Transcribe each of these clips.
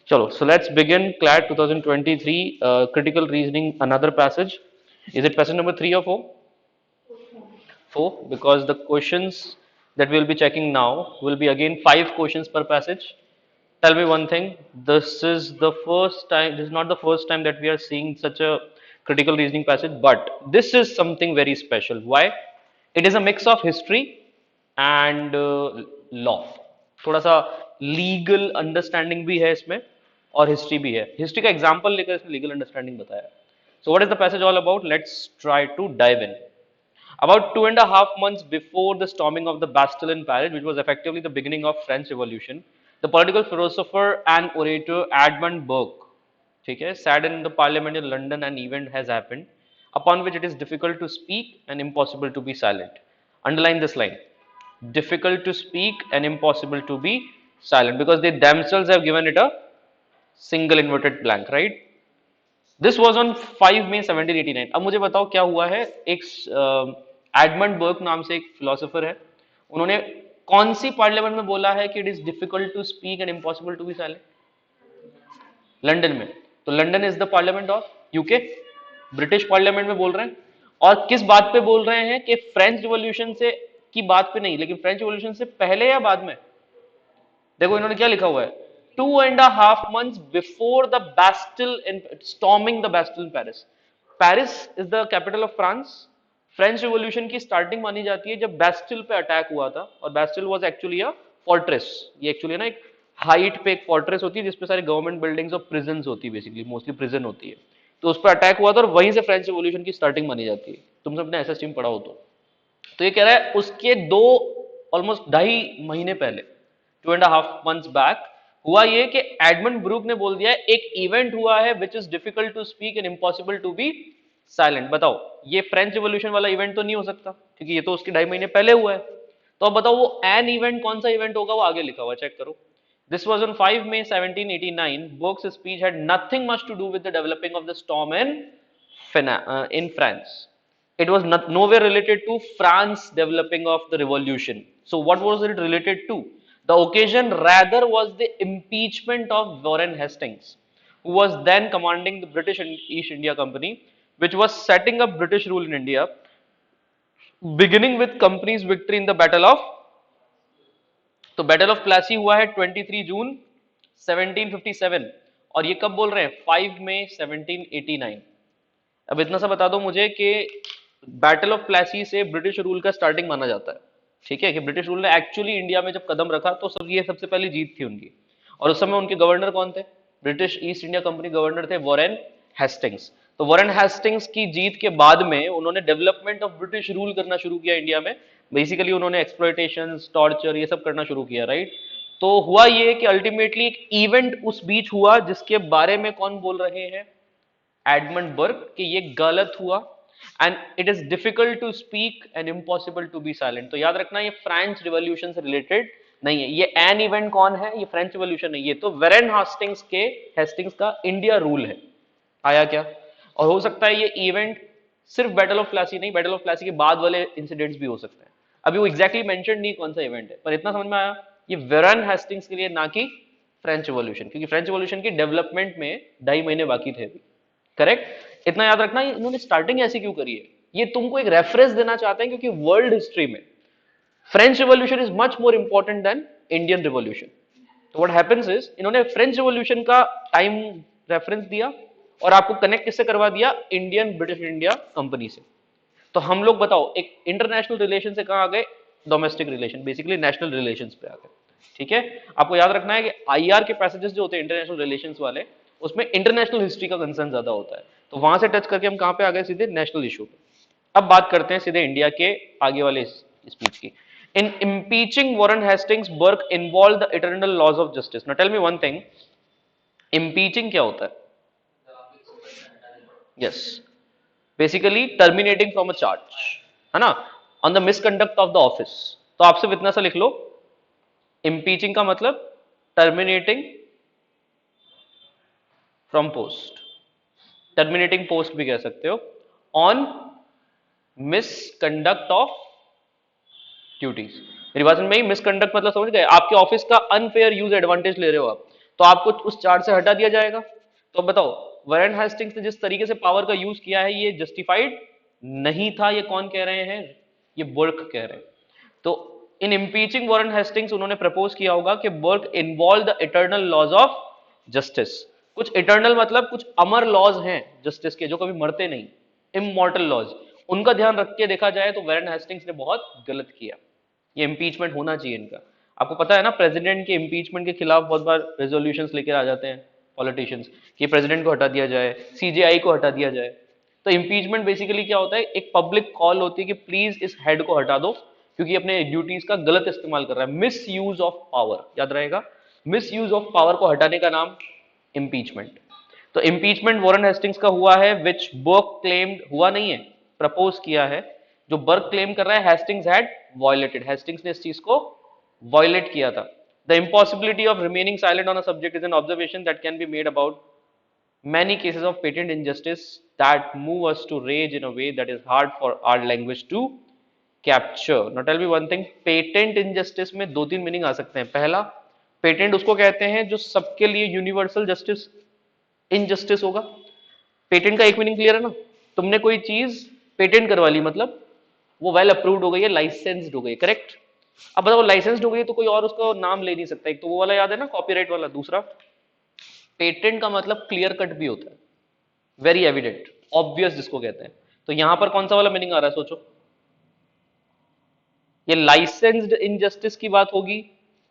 Chalo, so let's begin CLAT 2023 critical reasoning, another passage. Is it passage number 3 or 4? 4, because the questions that we'll be checking now will be again 5 questions per passage. Tell me one thing, this is not the first time that we are seeing such a critical reasoning passage, but this is something very special. Why? It is a mix of history and law. थोड़ा सा legal understanding भी है इसमें और history भी है. History का example लेकर इसमें लीगल अंडरस्टैंडिंग बताया. So what is the passage all about? Let's try to dive in. About 2.5 months before the storming of the Bastille in Paris, which was effectively the beginning of French Revolution, the political philosopher and orator Edmund Burke, okay, sat in the parliament in London. An event has happened upon which it is difficult to speak and impossible to be silent. Underline this line: difficult to speak and impossible to be silent, because they themselves have given it a single inverted blank, right? This was on 5 May 1789. अब मुझे बताओ क्या हुआ है. एक Edmund Burke नाम से एक फिलोसोफर है, उन्होंने कौन सी पार्लियामेंट में बोला है कि it is difficult to speak and impossible to be silent? London में. तो London is the parliament of UK, British parliament में बोल रहे हैं. और किस बात पे बोल रहे हैं? कि फ्रेंच रिवॉल्यूशन से की बात पे नहीं, लेकिन फ्रेंच रिवॉल्यूशन से पहले या बाद में. देखो इन्होंने क्या लिखा हुआ है, 2.5 months before the Bastille in storming the Bastille in Paris. Paris is the capital of France. French revolution की स्टार्टिंग मानी जाती है जब बैस्टिल पे अटैक हुआ था, और Bastille was actually a fortress. ये एक्चुअली ना एक हाइट पे एक फोर्ट्रेस होती है जिसपे सारे गवर्नमेंट बिल्डिंग्स और प्रिजन्स होती है, बेसिकली मोस्टली प्रिजन होती है. तो उस पर अटैक हुआ था और वहीं से फ्रेंच रिवॉल्यूशन की स्टार्टिंग मानी जाती है. तुम सबने एसएस में पढ़ा हो तो ये कह रहा है उसके दो ऑलमोस्ट 2.5 महीने पहले, 2.5 months बैक, हुआ ये कि एडमंड ब्रूक ने बोल दिया एक इवेंट हुआ है which is difficult to speak and impossible to be silent. बताओ ये फ्रेंच रिवॉल्यूशन वाला इवेंट तो नहीं हो सकता, क्योंकि ये तो उसके 2.5 महीने पहले हुआ है. तो अब बताओ वो एन इवेंट कौन सा इवेंट होगा, वो आगे लिखा हुआ, चेक करो. This was on 5 May 1789. Burke's speech had nothing much to do with the developing of the storm in France. It was nowhere related to France developing of the revolution. So what was it related to? The occasion rather was the impeachment of Warren Hastings, who was then commanding the British East India Company, which was setting up British rule in India, beginning with company's victory in the Battle of. तो battle of Plassey हुआ है 23 जून 1757, और ये कब बोल रहे हैं? 5 May 1789. अब इतना सा बता दो मुझे कि बैटल ऑफ प्लासी से ब्रिटिश रूल का स्टार्टिंग माना जाता है, ठीक है, कि ब्रिटिश रूल ने एक्चुअली इंडिया में जब कदम रखा तो सब ये सबसे पहली जीत थी उनकी. और उस समय उनके गवर्नर कौन थे? British east India company governor थे वॉरेन हेस्टिंग्स. तो वॉरेन हेस्टिंग्स की जीत के बाद में उन्होंने डेवलपमेंट ऑफ ब्रिटिश रूल करना शुरू किया इंडिया में. बेसिकली उन्होंने एक्सप्लॉयटेशन, टॉर्चर, ये सब करना शुरू किया, राइट. तो हुआ ये कि अल्टीमेटली एक इवेंट उस बीच हुआ जिसके बारे में कौन बोल रहे हैं? एडमंड बर्क, कि ये गलत हुआ and it is difficult to speak and impossible to be silent. तो याद रखना ये फ्रेंच रिवॉल्यूशन से रिलेटेड नहीं है. ये एन इवेंट कौन है? ये फ्रेंच रिवॉल्यूशन नहीं, ये तो वेरेन हेस्टिंग्स का इंडिया रूल है. आया क्या? और हो सकता है ये इवेंट सिर्फ बैटल ऑफ प्लासी नहीं, बैटल ऑफ प्लासी के बाद वाले इंसिडेंट्स भी हो सकते हैं. अभी वो एग्जैक्टली मेंशन नहीं कौन सा इवेंट है, पर इतना समझ में आया ये वेरेन हेस्टिंग्स के लिए, ना कि फ्रेंच रिवॉल्यूशन, क्योंकि फ्रेंच रिवॉल्यूशन की डेवलपमेंट में 2.5 महीने बाकी थे अभी. करेक्ट. इतना याद रखना. इन्होंने स्टार्टिंग ऐसी क्यों करी है, ये तुमको एक रेफरेंस देना चाहते हैं, क्योंकि वर्ल्ड हिस्ट्री में French revolution is much more important than Indian revolution. तो व्हाट हैपेंस इज इन्होंने फ्रेंच रिवॉल्यूशन का टाइम रेफरेंस दिया और आपको कनेक्ट किससे करवा दिया? इंडियन ब्रिटिश इंडिया कंपनी से. तो हम लोग बताओ एक इंटरनेशनल रिलेशन से कहां आ गए? Domestic relation, basically national relations पे आ गए. ठीक है. आपको याद रखना है कि आईआर के पैसेजेस जो होते हैं इंटरनेशनल रिलेशंस वाले, उसमें इंटरनेशनल हिस्ट्री का कंसर्न ज्यादा होता है. तो वहां से टच करके हम कहां पे आ गए? सीधे नेशनल इशू पे. अब बात करते हैं सीधे इंडिया के आगे वाले स्पीच की. In impeaching Warren Hastings, Burke involve the eternal laws of justice. Now tell me one thing, impeaching क्या होता है? Yes, basically terminating from a charge, है ना, on the misconduct of the office. तो आप सिर्फ इतना सा लिख लो, इम्पीचिंग का मतलब terminating from post, terminating post भी कह सकते हो, ऑन मिसकंडक्ट ऑफ ड्यूटीज. मेरी बात में ही मिसकंडक्ट मतलब समझ गए? आपके ऑफिस का अनफेयर यूज एडवांटेज ले रहे हो आप, तो आपको उस चार्ज से हटा दिया जाएगा। तो बताओ वारेन हेस्टिंग्स ने जिस तरीके से पावर का यूज किया है ये जस्टिफाइड नहीं था। ये कौन कह रहे हैं? ये बर्क कह रहे हैं। तो इन इम्पीचिंग वारेन हेस्टिंग्स उन्होंने प्रपोज किया होगा कि Burke involve the eternal laws of justice. कुछ इटर्नल मतलब कुछ अमर लॉज हैं जस्टिस के जो कभी मरते नहीं, इमॉर्टल लॉज, उनका ध्यान रख के देखा जाए तो वारेन हेस्टिंग्स ने बहुत गलत किया। ये इम्पीचमेंट होना चाहिए इनका। आपको पता है ना प्रेसिडेंट के इम्पीचमेंट के खिलाफ बहुत बार रेजोल्यूशंस लेकर आ जाते हैं पॉलिटिशियंस कि प्रेसिडेंट को हटा दिया जाए, सीजेआई को हटा दिया जाए। तो इम्पीचमेंट बेसिकली क्या होता है? एक पब्लिक कॉल होती है कि प्लीज इस हेड को हटा दो क्योंकि अपने ड्यूटीज का गलत इस्तेमाल कर रहा है। मिस यूज ऑफ पावर, याद रहेगा, मिस यूज ऑफ पावर को हटाने का नाम इम्पीचमेंट। तो इम्पीचमेंट वॉरेन हेस्टिंग्स का हुआ है विच बर्क क्लेम्ड, हुआ नहीं है, प्रपोज किया है। जो बर्क क्लेम कर रहा है हेस्टिंग्स हैड वायलेटेड, हेस्टिंग्स ने इस चीज को वायलेट किया था। The impossibility of remaining silent on a subject is an observation that can be made about many cases of patent injustice that move us to rage in a way that is hard for our language to capture. Now tell me one thing, patent injustice में दो तीन meaning आ सकते हैं। पहला, patent उसको कहते हैं जो सबके लिए यूनिवर्सल जस्टिस इनजस्टिस होगा। पेटेंट का एक मीनिंग क्लियर है ना? तुमने कोई चीज पेटेंट करवा ली मतलब वो वेल अप्रूव्ड हो गई है, लाइसेंस्ड हो गई, करेक्ट। अब बताओ लाइसेंस्ड हो गई तो कोई और उसका नाम ले नहीं सकता। एक तो वो वाला याद है ना, कॉपीराइट वाला। दूसरा, पेटेंट का मतलब क्लियर कट भी होता है, वेरी एविडेंट, ऑब्वियस जिसको कहते हैं। तो यहां पर कौन सा वाला मीनिंग आ रहा है सोचो? ये लाइसेंस्ड इनजस्टिस की बात होगी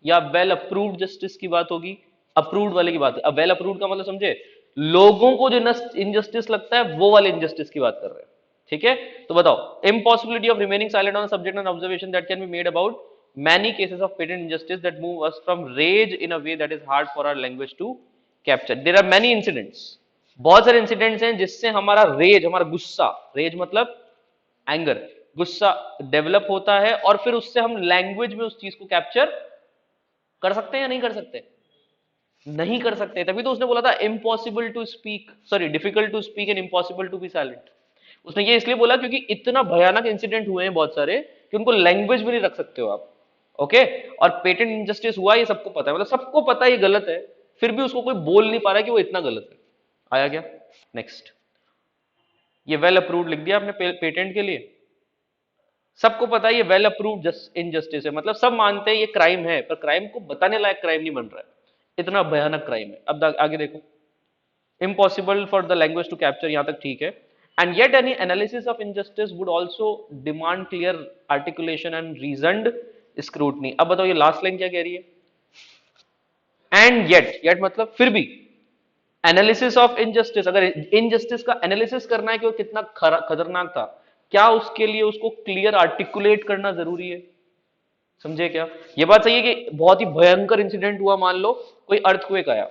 या वेल अप्रूव्ड जस्टिस की बात होगी? अप्रूव्ड वाले की बात है। अब वेल अप्रूव्ड का मतलब समझे, लोगों को जो इनजस्टिस लगता है वो वाले इनजस्टिस की बात कर रहे हैं। ठीक है, तो बताओ, impossibility of remaining silent on subject and observation that can be made about many cases of patent injustice that move us from rage in a way that is hard for our language to capture. There are many incidents, बहुत सारे incidents हैं जिससे हमारा raise, हमारा गुस्सा, raise मतलब anger, गुस्सा develop होता है और फिर उससे हम लैंग्वेज में उस चीज को कैप्चर कर सकते हैं या नहीं कर सकते? नहीं कर सकते। तभी तो उसने बोला था impossible to speak, sorry difficult to speak and impossible to be silent. उसने ये इसलिए बोला क्योंकि इतना भयानक इंसिडेंट हुए हैं बहुत सारे कि उनको लैंग्वेज में नहीं रख सकते हो आप। ओके, और पेटेंट इंजस्टिस हुआ ये सबको पता है, मतलब सबको पता है ये गलत है, फिर भी उसको कोई बोल नहीं पा रहा है कि वो इतना गलत है। आया क्या? नेक्स्ट, ये वेल अप्रूव्ड लिख दिया आपने पेटेंट के लिए। सबको पता है ये वेल अप्रूव्ड इनजस्टिस है, मतलब सब मानते हैं ये क्राइम है, पर क्राइम को बताने लायक क्राइम नहीं बन रहा है, इतना भयानक क्राइम है। अब आगे देखो, impossible for the language to capture, यहां तक ठीक है। And yet any analysis of injustice would also demand clear articulation and reasoned scrutiny. अब बताओ ये लास्ट लाइन क्या कह रही है? एंड येट, येट मतलब फिर भी, एनालिसिस ऑफ इनजस्टिस, अगर इनजस्टिस का एनालिसिस करना है कि वो कितना खतरनाक था, क्या उसके लिए उसको क्लियर आर्टिकुलेट करना जरूरी है? समझे क्या? ये बात सही है कि बहुत ही भयंकर इंसिडेंट हुआ, मान लो कोई अर्थक्वेक आया,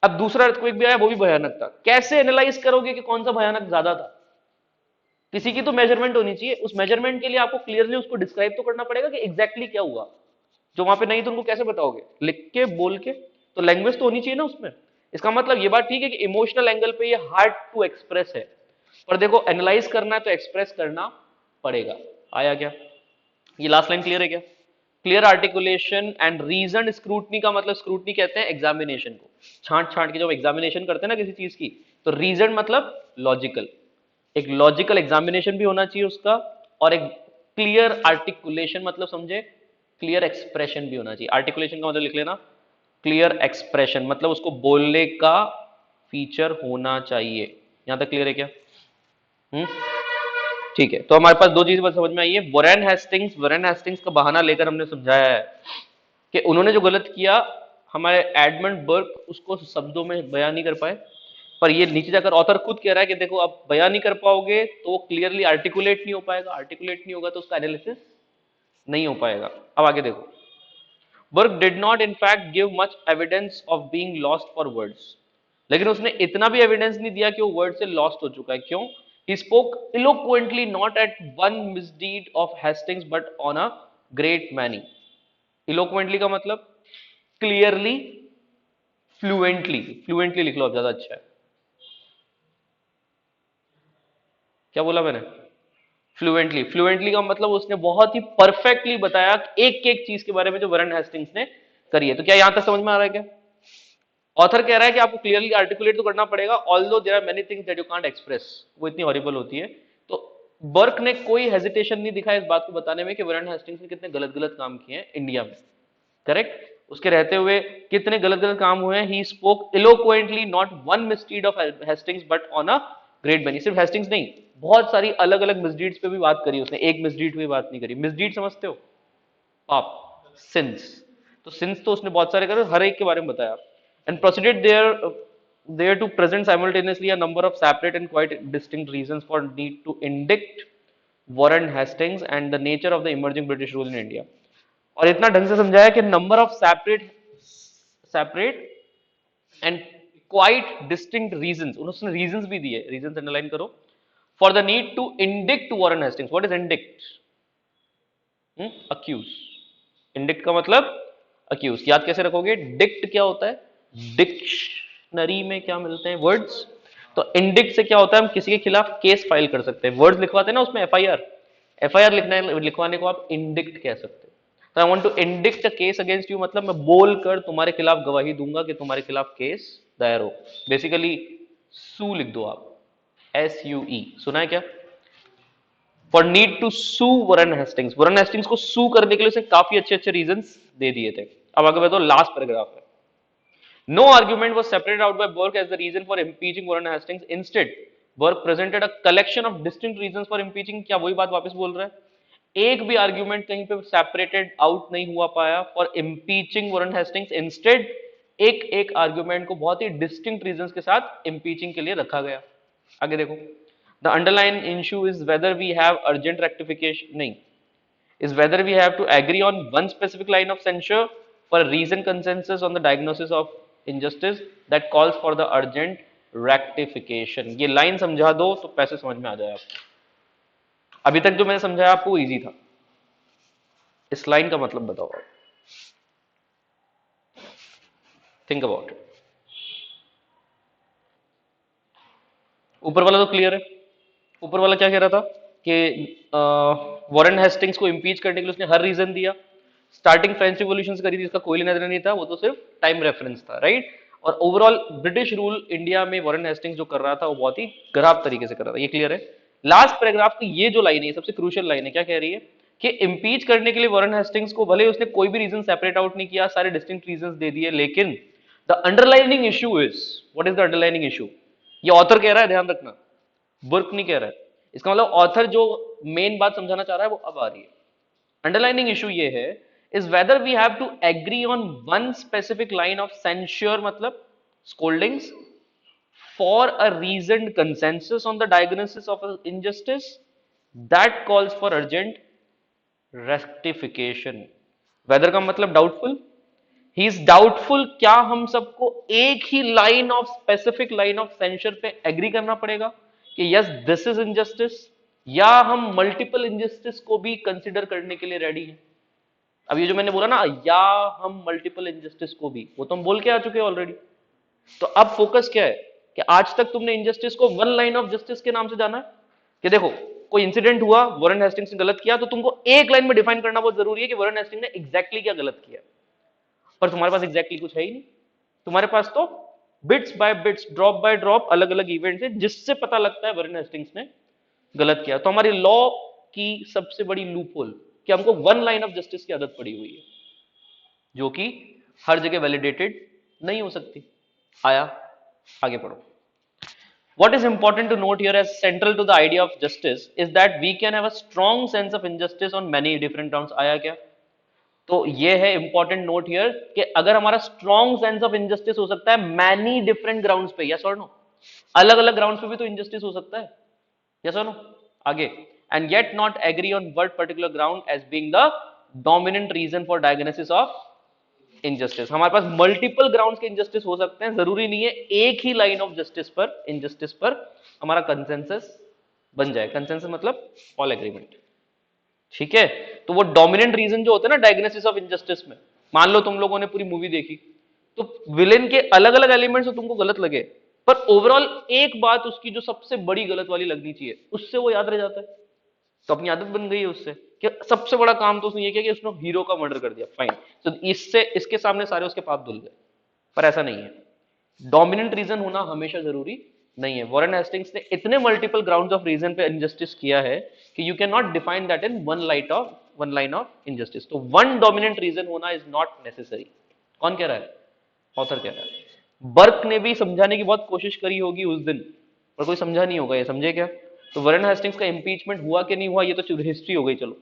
अब दूसरा अर्थक्वेक भी आया वो भी भयानक था, कैसे एनालाइज करोगे कि कौन सा भयानक ज्यादा था? किसी की तो मेजरमेंट होनी चाहिए, उस मेजरमेंट के लिए आपको क्लियरली उसको डिस्क्राइब तो करना पड़ेगा कि एग्जैक्टली क्या हुआ। जो वहां पे नहीं तो उनको कैसे बताओगे? लिख के, बोल के? तो लैंग्वेज तो होनी चाहिए ना उसमें। इसका मतलब ये बात ठीक है कि इमोशनल एंगल पे ये हार्ड टू एक्सप्रेस है, पर देखो एनालाइज करना है तो एक्सप्रेस करना पड़ेगा। आया क्या? ये लास्ट लाइन क्लियर है क्या? Clear articulation and reason scrutiny का मतलब, स्क्रूटनी कहते हैं एग्जामिनेशन को, छांट छांट के जब एग्जामिनेशन करते हैं ना किसी चीज की, तो रीजन मतलब लॉजिकल, एक लॉजिकल एग्जामिनेशन भी होना चाहिए उसका, और एक क्लियर आर्टिकुलेशन मतलब समझे, क्लियर एक्सप्रेशन भी होना चाहिए। आर्टिकुलेशन का मतलब लिख लेना, क्लियर एक्सप्रेशन मतलब उसको बोलने का फीचर होना चाहिए। यहां तक क्लियर है क्या? ठीक है, तो हमारे पास दो चीजें बस समझ में आई है। वॉरेन हेस्टिंग्स का बहाना लेकर हमने समझाया है कि उन्होंने जो गलत किया, हमारे एडमंड बर्क उसको शब्दों में बयान नहीं कर पाए, पर ये नीचे जाकर ऑथर खुद कह रहा है कि देखो आप बयान नहीं कर पाओगे तो वो क्लियरली आर्टिकुलेट नहीं हो पाएगा, आर्टिकुलेट नहीं होगा तो उसका एनालिसिस नहीं हो पाएगा। अब आगे देखो, Burke did not in fact give much evidence of being lost for words, लेकिन उसने इतना भी एविडेंस नहीं दिया कि वो वर्ड से लॉस्ट हो चुका है। क्यों? He spoke eloquently not at one misdeed of Hastings but on a great many. Eloquently का मतलब क्लियरली, फ्लुएंटली, फ्लुएंटली लिख लो अब ज्यादा अच्छा है। क्या बोला मैंने? फ्लुएंटली। फ्लुएंटली का मतलब उसने बहुत ही परफेक्टली बताया एक एक चीज के बारे में जो वॉरेन हेस्टिंग्स ने करी है। तो क्या यहां तक समझ में आ रहा है क्या? ऑथर कह रहा है कि आपको क्लियरली आर्टिकुलेट तो करना पड़ेगा, although there are many things that you can't express, वो इतनी हॉरिबल होती है। तो बर्क ने कोई हेजिटेशन नहीं दिखाया इस बात को बताने में कि वारेन हेस्टिंग्स ने कितने गलत गलत काम किए हैं इंडिया में, करेक्ट। उसके रहते हुए कितने गलत गलत काम हुए हैं। He spoke eloquently not one misdeed of Hastings but on a great many. सिर्फ हेस्टिंग्स नहीं, बहुत सारी अलग अलग मिसडीड्स पे भी बात करी उसने, एक मिसडीड पे भी बात नहीं करी। मिसडीड समझते हो? पाप, सिंस। तो सिंस तो उसने बहुत सारे करे, हर एक के बारे में बताया। And proceeded there to present simultaneously a number of separate and quite distinct reasons for need to indict Warren Hastings and the nature of the emerging British rule in India. और इतना ढंग से समझाया कि number of separate and quite distinct reasons, उसने reasons भी दिए, reasons underline करो, for the need to indict Warren Hastings. What is indict? Accuse. Indict का मतलब अक्यूज। याद कैसे रखोगे? डिक्ट क्या होता है? डिक्शनरी में क्या मिलते हैं? वर्ड्स। तो इंडिक्ट से क्या होता है? हम किसी के खिलाफ केस फाइल कर सकते हैं, वर्ड्स लिखवाते हैं ना उसमें, एफआईआर। एफआईआर लिखवाने को आप इंडिक्ट कह सकते हैं। तो I want to indict a case against you, मतलब मैं बोलकर तुम्हारे खिलाफ गवाही दूंगा कि तुम्हारे खिलाफ केस दायर हो। बेसिकली सू लिख दो आप, SUE, सुना है क्या? For need to sue Warren Hastings. Warren Hastings को सू करने के लिए उसने काफी अच्छे अच्छे रीजंस दे दिए थे। अब आगे बढ़ो, लास्ट पैराग्राफ है। No argument was separated out by Burke as the reason for impeaching Warren Hastings. Instead Burke presented a collection of distinct reasons for impeaching. क्या वही बात वापस बोल रहा है? एक भी आर्ग्यूमेंट कहीं पे सेपरेटेड आउट नहीं हुआ पाया for impeaching Warren Hastings. Instead एक एक आर्ग्यूमेंट को बहुत ही डिस्टिंक्ट रीजंस के साथ इंपीचिंग के लिए रखा गया। आगे देखो, the underlying issue is whether we have urgent rectification, nahi, is whether we have to agree on one specific line of censure for a reasoned consensus on the diagnosis of injustice that calls for the urgent rectification। ये line समझा दो तो पैसे समझ में आ जाए आपको। अभी तक जो मैंने समझाया आपको इजी था, इस लाइन का मतलब बताओ आप, थिंक अबाउट इट। ऊपर वाला तो क्लियर है। ऊपर वाला क्या कह रहा था कि वॉरेन हेस्टिंग्स को इंपीच करने के लिए उसने हर रीजन दिया। स्टार्टिंग फ्रेंच रिवॉल्यूशन करी थी, इसका कोई लेना देना नहीं था, वो तो सिर्फ टाइम रेफरेंस था, राइट। और ओवरऑल ब्रिटिश रूल इंडिया में वॉरेन हेस्टिंग्स जो कर रहा था वो बहुत ही खराब तरीके से कर रहा था, ये क्लियर है। लास्ट पैराग्राफ की ये जो लाइन है सबसे क्रूशियल लाइन है। क्या कह रही है कि इंपीच करने के लिए वॉरेन हेस्टिंग्स को भले उसने कोई भी रीजन सेपरेट आउट नहीं किया, सारे डिस्टिंक्ट रीजन दे दिए, लेकिन the underlining issue is, what is the underlining issue? ये ऑथर कह रहा है, ध्यान रखना, बुर्क नहीं कह रहा है। इसका मतलब ऑथर जो मेन बात समझाना चाह रहा है वो अब आ रही है। अंडरलाइनिंग इशू ये है, is whether we have to agree on one specific line of censure, मतलब scoldings, for a reasoned consensus on the diagnosis of injustice that calls for urgent rectification. Whether का मतलब डाउटफुल। ही इज डाउटफुल, क्या हम सबको एक ही line of specific line of censure पे agree करना पड़ेगा कि यस दिस इज इनजस्टिस, या हम मल्टीपल इनजस्टिस को भी कंसिडर करने के लिए रेडी हैं। अब ये जो मैंने बोला ना, या हम मल्टीपल इनजस्टिस को भी, वो तो हम बोल के आ चुके हैं ऑलरेडी। तो अब फोकस क्या है कि आज तक तुमने इनजस्टिस को वन लाइन ऑफ जस्टिस के नाम से जाना है कि देखो कोई इंसिडेंट हुआ, वॉरेन हेस्टिंग्स ने गलत किया, तो तुमको एक लाइन में डिफाइन करना बहुत जरूरी है कि वॉरेन हेस्टिंग्स ने एग्जैक्टली क्या गलत किया। पर तुम्हारे पास एग्जैक्टली कुछ है ही नहीं। तुम्हारे पास तो bits by bits, drop by drop अलग अलग इवेंट्स है जिससे पता लगता है वॉरेन हेस्टिंग्स ने गलत किया। तो हमारी लॉ की सबसे बड़ी लूप होल कि हमको वन लाइन ऑफ जस्टिस की आदत पड़ी हुई है, जो कि हर जगह वैलिडेटेड नहीं हो सकती। आया, आगे पढ़ो। What is important to note here as central to the idea of justice is that we can have a strong sense of injustice on many different grounds। आया क्या? तो ये है इंपॉर्टेंट नोट हियर कि अगर हमारा स्ट्रॉन्ग सेंस ऑफ इनजस्टिस हो सकता है मैनी डिफरेंट ग्राउंड्स पे, यस और नो, अलग अलग ग्राउंड्स पे भी तो इनजस्टिस हो सकता है, यस और नो। आगे, and yet not agree on one particular ground as being the dominant reason for diagnosis of injustice. हमारे पास मल्टीपल ग्राउंड्स के इनजस्टिस हो सकते हैं, जरूरी नहीं है एक ही लाइन ऑफ जस्टिस पर, इनजस्टिस पर हमारा कंसेंसस बन जाए। कंसेंसस मतलब ऑल एग्रीमेंट, ठीक है। तो वो डोमिनेंट रीजन जो होता है ना डायग्नोसिस ऑफ इनजस्टिस में, मान लो तुम लोगों ने पूरी मूवी देखी, तो विलेन के अलग अलग एलिमेंट्स तुमको गलत लगे, पर ओवरऑल एक बात उसकी जो सबसे बड़ी गलत वाली लगनी चाहिए, उससे वो याद रह जाता है। तो अपनी आदत बन गई है उससे कि सबसे बड़ा काम तो उसने ये किया कि उसने हीरो का मर्डर कर दिया, फाइन, तो इससे इसके सामने सारे उसके पाप धुल गए। पर ऐसा नहीं है। डोमिनेंट रीजन होना हमेशा जरूरी नहीं है। वॉरेन हेस्टिंग्स ने इतने मल्टीपल ग्राउंड्स ऑफ रीजन पे इनजस्टिस किया है कि you can not define that in one line of injustice. तो वन डोमिनेंट रीजन होना इज नॉट नेसेसरी। कौन कह रहा है? ऑथर कह रहा है। बर्क ने भी समझाने की बहुत कोशिश करी होगी उस दिन, पर कोई समझा नहीं होगा। ये समझे क्या? तो वॉरेन हेस्टिंग्स का इंपीचमेंट हुआ कि नहीं हुआ ये तो हिस्ट्री हो गई, चलो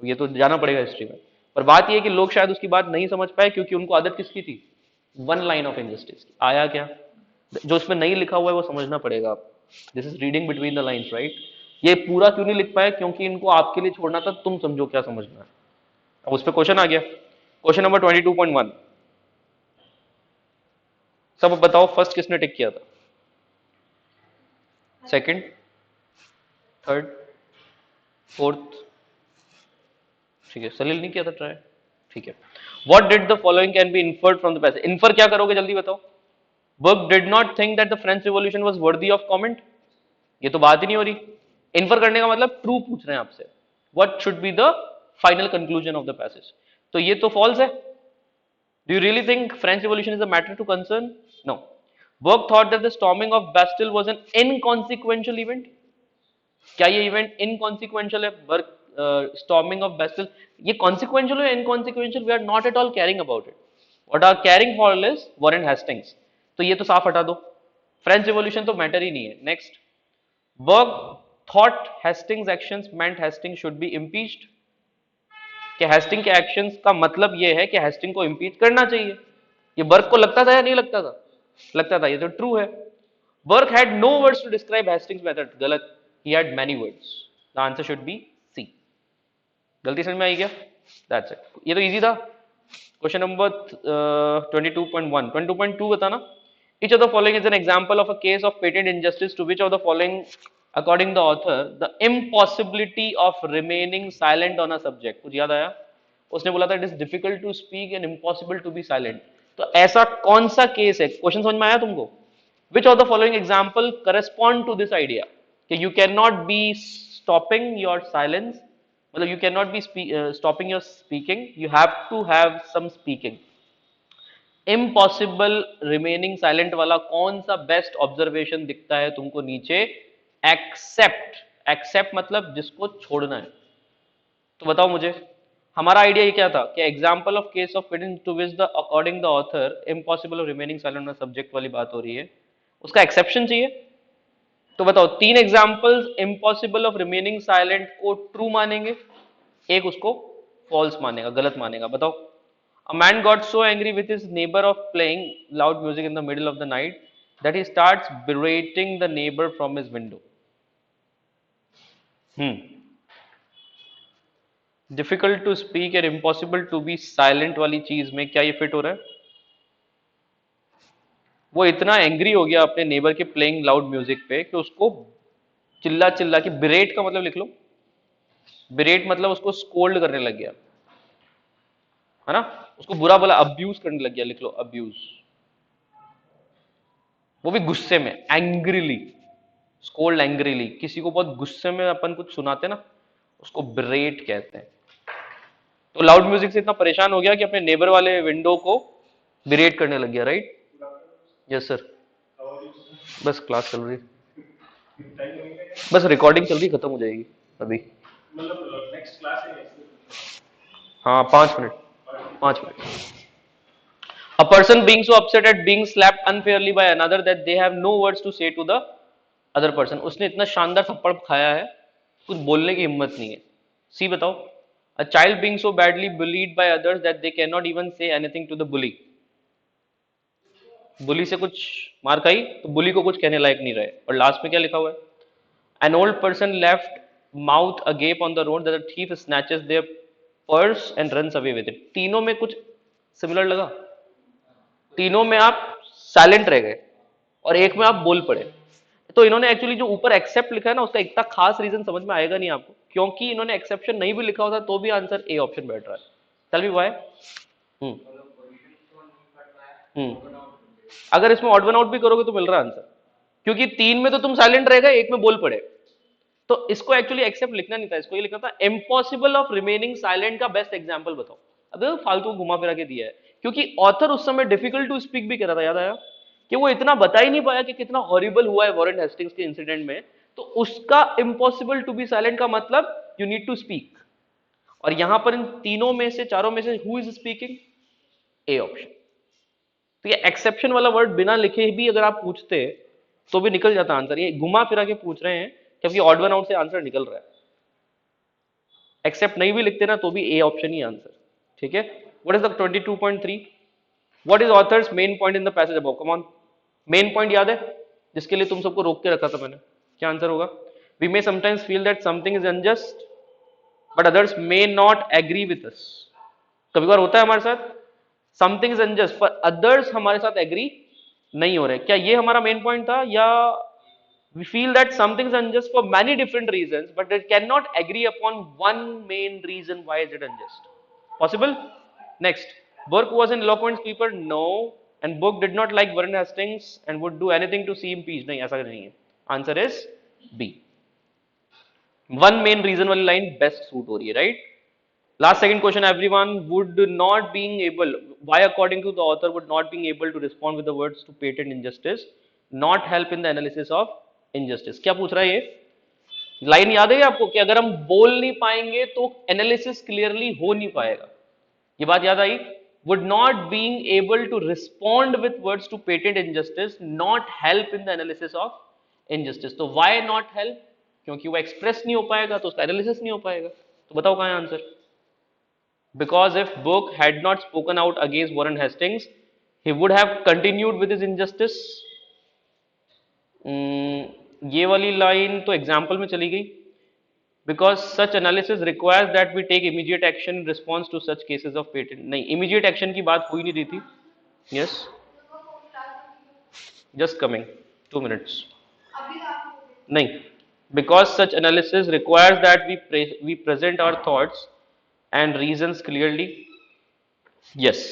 ये तो जाना पड़ेगा हिस्ट्री में। पर बात ये है कि लोग शायद उसकी बात नहीं समझ पाए क्योंकि उनको आदत किसकी थी? One line of injustice. आया क्या? जो उसमें नहीं लिखा हुआ है वो समझना पड़ेगा आप। This is reading between the lines, right? ये पूरा क्यों नहीं लिख पाए? क्योंकि इनको आपके लिए छोड़ना था, तुम समझो क्या समझना है। अब उस पर क्वेश्चन आ गया। Question number 22.1। सब अब बताओ, फर्स्ट किसने टिक किया था? Second, third, fourth? ठीक है, सलील नहीं किया था ट्राई। ठीक है। What did the following can be inferred from the passage? Infer क्या करोगे जल्दी बताओ। Burke did not think that the French revolution was worthy of comment. ये तो बात ही नहीं हो रही। इन्फर करने का मतलब ट्रू पूछ रहे हैं आपसे। What should be the final conclusion of the passage? तो ये तो फॉल्स है। Do you really think French revolution is a matter to concern? No. Burke thought that the storming of Bastille was an inconsequential event. क्या ये event inconsequential है? Burke storming of Bastille ये consequential है inconsequential? We are not at all caring about it. What are caring for is Warren Hastings. तो ये तो साफ हटा दो। फ्रेंच रिवॉल्यूशन तो मैटर ही नहीं है। Next. Burke thought Hastings actions meant Hastings should be impeached. कि हेस्टिंग के एक्शंस का मतलब ये है कि हेस्टिंग को इम्पीच करना चाहिए। ये बर्ग को लगता था या नहीं लगता था? लगता था। ये तो ट्रू है। Burke had no words to describe Hastings method. गलत। He had many words. The answer should be C. गलती समझ में आई क्या? That's it. ये तो इजी था। Question number 22.1। 22.2 बताना। Each of the following is an example of a case of patent injustice to which of the following, according the author, the impossibility of remaining silent on a subject। कुछ याद आया? उसने बोला था it is difficult to speak and impossible to be silent। तो ऐसा कौन सा केस है? क्वेश्चन समझ में आया तुमको? Which of the following example correspond to this idea कि you cannot be stopping your silence, मतलब you cannot be stopping your speaking, you have to have some speaking। Impossible remaining silent वाला कौन सा best observation दिखता है तुमको नीचे? Accept. Accept मतलब जिसको छोड़ना है। तो बताओ मुझे, हमारा आइडिया ये क्या था कि example of case of fitting to which the according the author impossible of remaining silent subject वाली बात हो रही है, उसका एक्सेप्शन चाहिए। तो बताओ, तीन examples impossible of remaining silent को ट्रू मानेंगे, एक उसको फॉल्स मानेगा, गलत मानेगा। बताओ। A man got so angry with his neighbor of playing loud music in the middle of the night that he starts berating the neighbor from his window। Difficult to speak and impossible to be silent वाली चीज में क्या ये fit हो रहा है? वो इतना एंग्री हो गया अपने नेबर के प्लेइंग लाउड म्यूजिक पे कि उसको चिल्ला चिल्ला के, बिरेट का मतलब लिख लो। बिरेट मतलब उसको स्कोल्ड करने लग गया, है ना? उसको बुरा भला अब्यूज करने लग गया। लिख लो अब्यूज। वो भी गुस्से में, एंग्रीली। Scold angrily. किसी को बहुत गुस्से में अपन कुछ सुनाते ना, उसको ब्रेट कहते हैं। तो लाउड म्यूजिक से इतना परेशान हो गया कि अपने नेबर वाले विंडो को ब्रेट करने लग गया। राइट? Yes sir. बस क्लास चल रही, बस रिकॉर्डिंग चल रही, खत्म हो जाएगी अभी। मतलब नेक्स्ट क्लास है? हाँ 5 minute, 5 minute. A person being so upset at being slapped unfairly by another that they have no words to say to the other person। उसने इतना शानदार थप्पड़ खाया है, कुछ बोलने की हिम्मत नहीं है। सी बताओ। A child being so badly bullied by others that they cannot even say anything to the bully। बुली से कुछ मार खाई तो बुली को कुछ कहने लायक नहीं रहे। और लास्ट में क्या लिखा हुआ है? An old person left mouth agape on the road that a thief snatches their purse and runs away with it। तीनों में कुछ सिमिलर लगा? तीनों में आप साइलेंट रह गए और एक में आप बोल पड़े। तो इन्होंने एक्चुअली जो ऊपर एक्सेप्ट लिखा है ना, उसका इतना खास रीजन समझ में आएगा नहीं आपको, क्योंकि इन्होंने एक्सेप्शन नहीं भी लिखा होता तो भी आंसर ए ऑप्शन बैठ रहा है। Tell me why? अगर इसमें ऑड वन आउट भी करोगे तो मिल रहा है आंसर, क्योंकि तीन में तो तुम साइलेंट रह गए, एक में बोल पड़े। तो इसको एक्चुअली एक्सेप्ट लिखना नहीं था, इसको ये लिखना था इम्पॉसिबल ऑफ रिमेनिंग साइलेंट का बेस्ट एग्जांपल बताओ। अब फालतू घुमा फिरा के दिया है, क्योंकि ऑथर उस समय डिफिकल्ट टू स्पीक भी कह रहा था। याद आया? कि वो इतना बता ही नहीं पाया कि कितना हॉरिबल हुआ है वॉरेन हेस्टिंग्स के इंसिडेंट में, तो उसका इम्पॉसिबल टू बी साइलेंट का मतलब यू नीड टू स्पीक। और यहां पर इन तीनों में से, चारों में से who is speaking? A option. तो ये एक्सेप्शन वाला वर्ड बिना लिखे भी अगर आप पूछते तो भी निकल जाता आंसर। ये घुमा फिरा के पूछ रहे हैं क्योंकि ऑड वन आउट से आंसर निकल रहा है। एक्सेप्ट नहीं भी लिखते ना तो भी ए ऑप्शन ही आंसर। ठीक है, what is the 22.3? What is authors main point in the passage above? Come on, main point याद है जिसके लिए तुम सबको रोक के रखा था मैंने? क्या आंसर होगा? We may sometimes feel that something is unjust but others may not agree with us. कभी बार होता है हमारे साथ, समथिंग इज अनजस्ट पर अदर्स हमारे साथ एग्री नहीं हो रहे। क्या ये हमारा मेन पॉइंट था? या we feel that something is unjust for many different reasons but they cannot agree upon one main reason why is it unjust? Possible? Next, Burke was an eloquent speaker? No. And Burke did not like Warren Hastings and would do anything to see him impeached? नहीं, ऐसा नहीं है। Answer is B. One main reason वाली line best suit हो रही है, right? Last second question, everyone. Would not being able, why according to the author would not being able to respond with the words to patent injustice not help in the analysis of injustice? क्या पूछ रहा है ये? Line याद है आपको कि अगर हम बोल नहीं पाएंगे तो एनालिसिस क्लियरली हो नहीं पाएगा। ये बात याद आई? would not being able to respond with words to patent injustice not help in the analysis of injustice? तो why not help? क्योंकि वो एक्सप्रेस नहीं हो पाएगा तो उसका एनालिसिस नहीं हो पाएगा। तो बताओ कहाँ है answer? Because if Burke had not spoken out against Warren Hastings, he would have continued with his injustice. ये वाली लाइन तो एग्जाम्पल में चली गई। Because such analysis requires that we take immediate action in response to such cases of patent. नहीं, immediate action की बात हो ही नहीं रही थी। Yes, just coming, 2 minutes. नहीं, because such analysis requires that we present our thoughts and reasons clearly. Yes,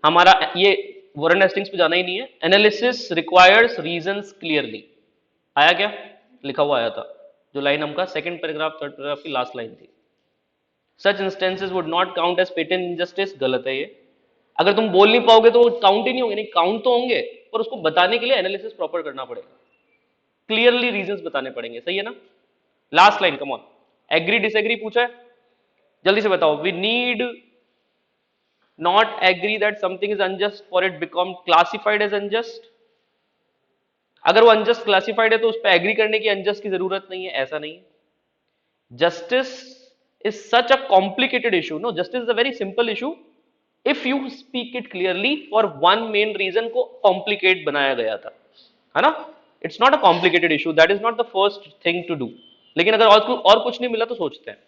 हमारा ये वॉरेन हेस्टिंग्स पे जाना ही नहीं है। एनालिसिस रिक्वायर्स रीजंस क्लियरली, आया क्या? लिखा हुआ आया था जो लाइन हमका सेकंड पैराग्राफ थर्ड पैराग्राफ की लास्ट लाइन थी। Such instances would not count as patent injustice, गलत है ये। अगर तुम बोल नहीं पाओगे तो काउंट ही नहीं होंगे। नहीं, काउंट तो होंगे पर उसको बताने के लिए एनालिसिस प्रॉपर करना पड़ेगा, क्लियरली रीजंस बताने पड़ेंगे। सही है ना? Last line, come on, agree disagree पूछा है, जल्दी से बताओ। We need not agree that something is unjust for it become classified as unjust. अगर वो unjust classified है तो उस पर एग्री करने की unjust की जरूरत नहीं है, ऐसा नहीं है। Justice is such a complicated issue. No, justice is a very simple issue if you speak it clearly. For one main reason को complicate बनाया गया था, है ना? It's not a complicated issue. That is not the first thing to do. लेकिन अगर और कुछ नहीं मिला तो सोचते हैं।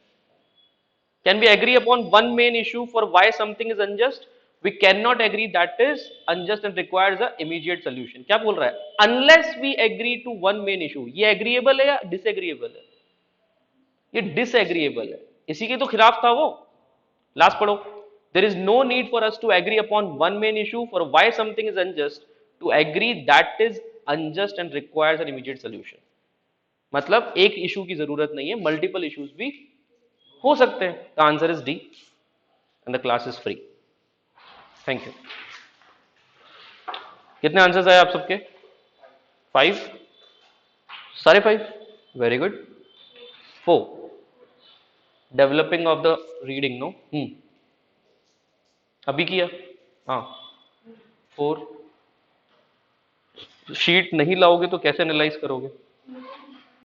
Can we agree upon one main issue for why something is unjust? We cannot agree that is unjust and requires a immediate solution. क्या बोल रहा है? Unless we agree to one main issue. ये agreeable है या disagreeable है? ये disagreeable है, इसी के तो खिलाफ था वो। लास्ट पढ़ो। There is no need for us to agree upon one main issue for why something is unjust to agree that is unjust and requires an immediate solution. मतलब एक इशू की जरूरत नहीं है, मल्टीपल इश्यूज भी हो सकते हैं। The answer is D and the class is free. Thank you. कितने आंसर्स आए आप सबके? 5? सारे 5? Very good. 4 developing of the reading, no? अभी किया? हाँ। 4 शीट नहीं लाओगे तो कैसे एनालाइज करोगे?